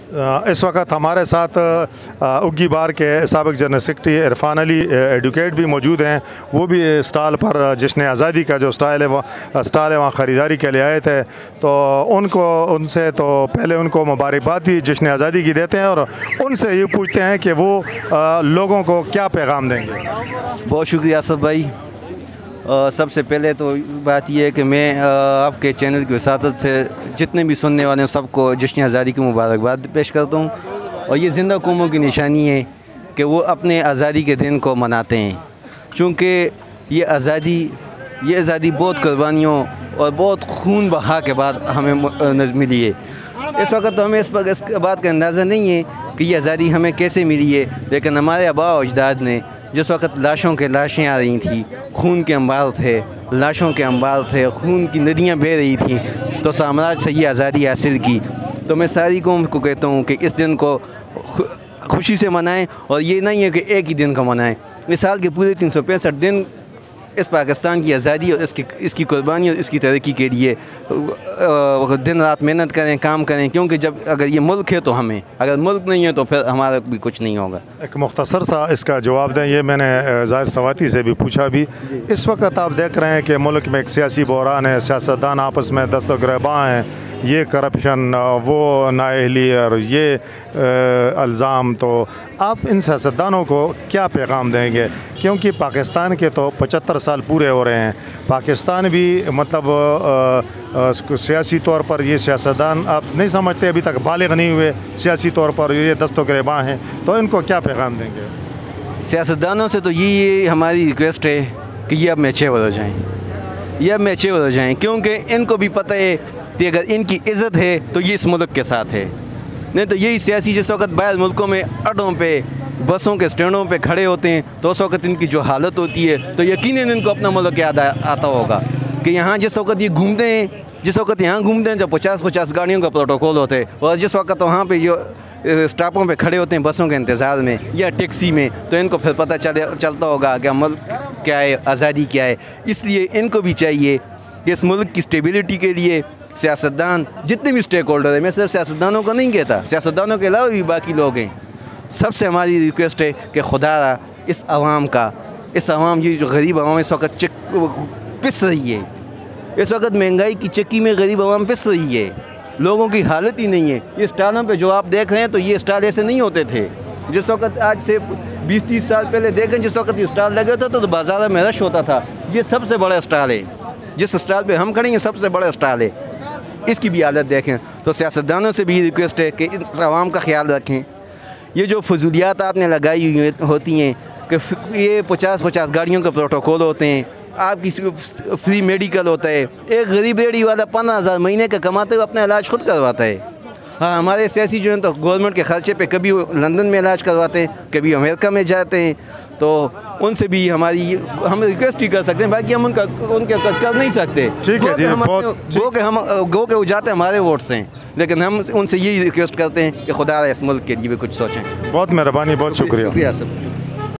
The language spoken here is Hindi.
इस वक्त हमारे साथ उग्गी बार के साबिक़ general secretary Irfan Ali advocate भी मौजूद हैं। वो भी स्टॉल पर जश्न आज़ादी का जो स्टॉल है वहाँ ख़रीदारी के लिए आए थे। तो उनसे तो पहले उनको मुबारकबाद भी जश्न आज़ादी की देते हैं और उनसे ये पूछते हैं कि वो लोगों को क्या पैगाम देंगे। बहुत शुक्रिया आसफ़ भाई। सबसे पहले तो बात यह है कि मैं आपके चैनल की वसातत से जितने भी सुनने वाले हैं सबको जश्न आज़ादी की मुबारकबाद पेश करता हूँ। और ये ज़िंदा कौमों की निशानी है कि वो अपने आज़ादी के दिन को मनाते हैं, चूँकि ये आज़ादी बहुत कुर्बानियों और बहुत खून बहा के बाद हमें मिली है। इस वक्त तो हमें इस बात का अंदाज़ा नहीं है कि ये आज़ादी हमें कैसे मिली है, लेकिन हमारे आबा और अजदाद ने जिस वक्त लाशें आ रही थी, खून के अंबार थे, लाशों के अंबार थे, खून की नदियाँ बह रही थी, तो साम्राज्य से ये आज़ादी हासिल की। तो मैं सारी कौम को कहता हूँ कि इस दिन को खुशी से मनाएं, और ये नहीं है कि एक ही दिन को मनाएं। इस साल के पूरे 365 दिन इस पाकिस्तान की आज़ादी और इसकी कुर्बानी और इसकी तरक्की के लिए दिन रात मेहनत करें, काम करें, क्योंकि अगर ये मुल्क है तो हमें, अगर मुल्क नहीं है तो फिर हमारा भी कुछ नहीं होगा। एक मुख्तसर सा इसका जवाब दें। ये मैंने ज़ाहिर सवाती से भी पूछा भी। इस वक्त आप देख रहे हैं कि मुल्क में एक सियासी बहरान है, सियासतदान आपस में दस्तगिरबां हैं, ये करप्शन, वो नाअहली और ये इल्ज़ाम। तो आप इन सियासतदानों को क्या पैगाम देंगे, क्योंकि पाकिस्तान के तो 75 साल पूरे हो रहे हैं। पाकिस्तान भी मतलब सियासी तौर पर ये सियासतदान आप नहीं समझते अभी तक बालिग नहीं हुए, सियासी तौर पर ये दस्तगिरबां हैं, तो इनको क्या पैगाम देंगे? सियासतदानों से तो ये हमारी रिक्वेस्ट है कि ये अब मैच्योर हो जाएँ, ये अब मैच्योर हो जाएँ, क्योंकि इनको भी पता है कि अगर इनकी इज़्ज़त है तो ये इस मुल्क के साथ है। नहीं तो यही सियासी जिस वक्त बाहर मुल्कों में अड्डों पे, बसों के स्टैंडों पे खड़े होते हैं, तो उस वक्त इनकी जो हालत होती है, तो यकीनन इनको अपना मुल्क याद आता होगा कि यहाँ जिस वक्त ये घूमते हैं, जब 50 गाड़ियों का प्रोटोकॉल होता है, और जिस वक्त वहाँ पे जो स्टॉपों पे खड़े होते हैं बसों के इंतज़ार में या टैक्सी में, तो इनको फिर पता चलता होगा कि मुल्क क्या है, आज़ादी क्या है। इसलिए इनको भी चाहिए कि इस मुल्क की स्टेबिलिटी के लिए सियासतदान जितने भी स्टेक होल्डर हैं, मैं सिर्फ सियासतदानों को नहीं कहता, सियासतदानों के अलावा भी बाकी लोग हैं, सबसे हमारी रिक्वेस्ट है कि खुदा इस आवाम ये जो गरीब आवाम इस वक्त पिस रही है, इस वक्त महंगाई की चक्की में गरीब आवाम पिस रही है, लोगों की हालत ही नहीं है। ये स्टॉलों पे जो आप देख रहे हैं, तो ये स्टॉल ऐसे नहीं होते थे जिस वक्त आज से 20-30 साल पहले देखें, जिस वक्त ये स्टॉल लगे होते तो बाज़ार में रश होता था। ये सबसे बड़ा स्टॉल है, जिस स्टॉल पे हम खड़े हैं सबसे बड़ा स्टॉल है, इसकी भी हालत देखें। तो सियासतदानों से भी रिक्वेस्ट है कि इस आवाम का ख्याल रखें। ये जो फजूलियात आपने लगाई हुई होती हैं कि ये 50 गाड़ियों के प्रोटोकॉल होते हैं, आपकी फ्री मेडिकल होता है, एक गरीब रेडी वाला 15,000 महीने का कमाते हुए अपना इलाज खुद करवाता है। हाँ, हमारे सियासी जो हैं तो गवर्नमेंट के खर्चे पे कभी लंदन में इलाज करवाते हैं, कभी अमेरिका में जाते हैं, तो उनसे भी हम रिक्वेस्ट ही कर सकते हैं, बाकी हम उनके कर नहीं सकते। ठीक है जी, गो के वो जाते हमारे वोट से हैं, लेकिन हम उनसे यही रिक्वेस्ट करते हैं कि खुदा इस मुल्क के लिए भी कुछ सोचें। बहुत मेहरबानी, बहुत शुक्रिया। सर।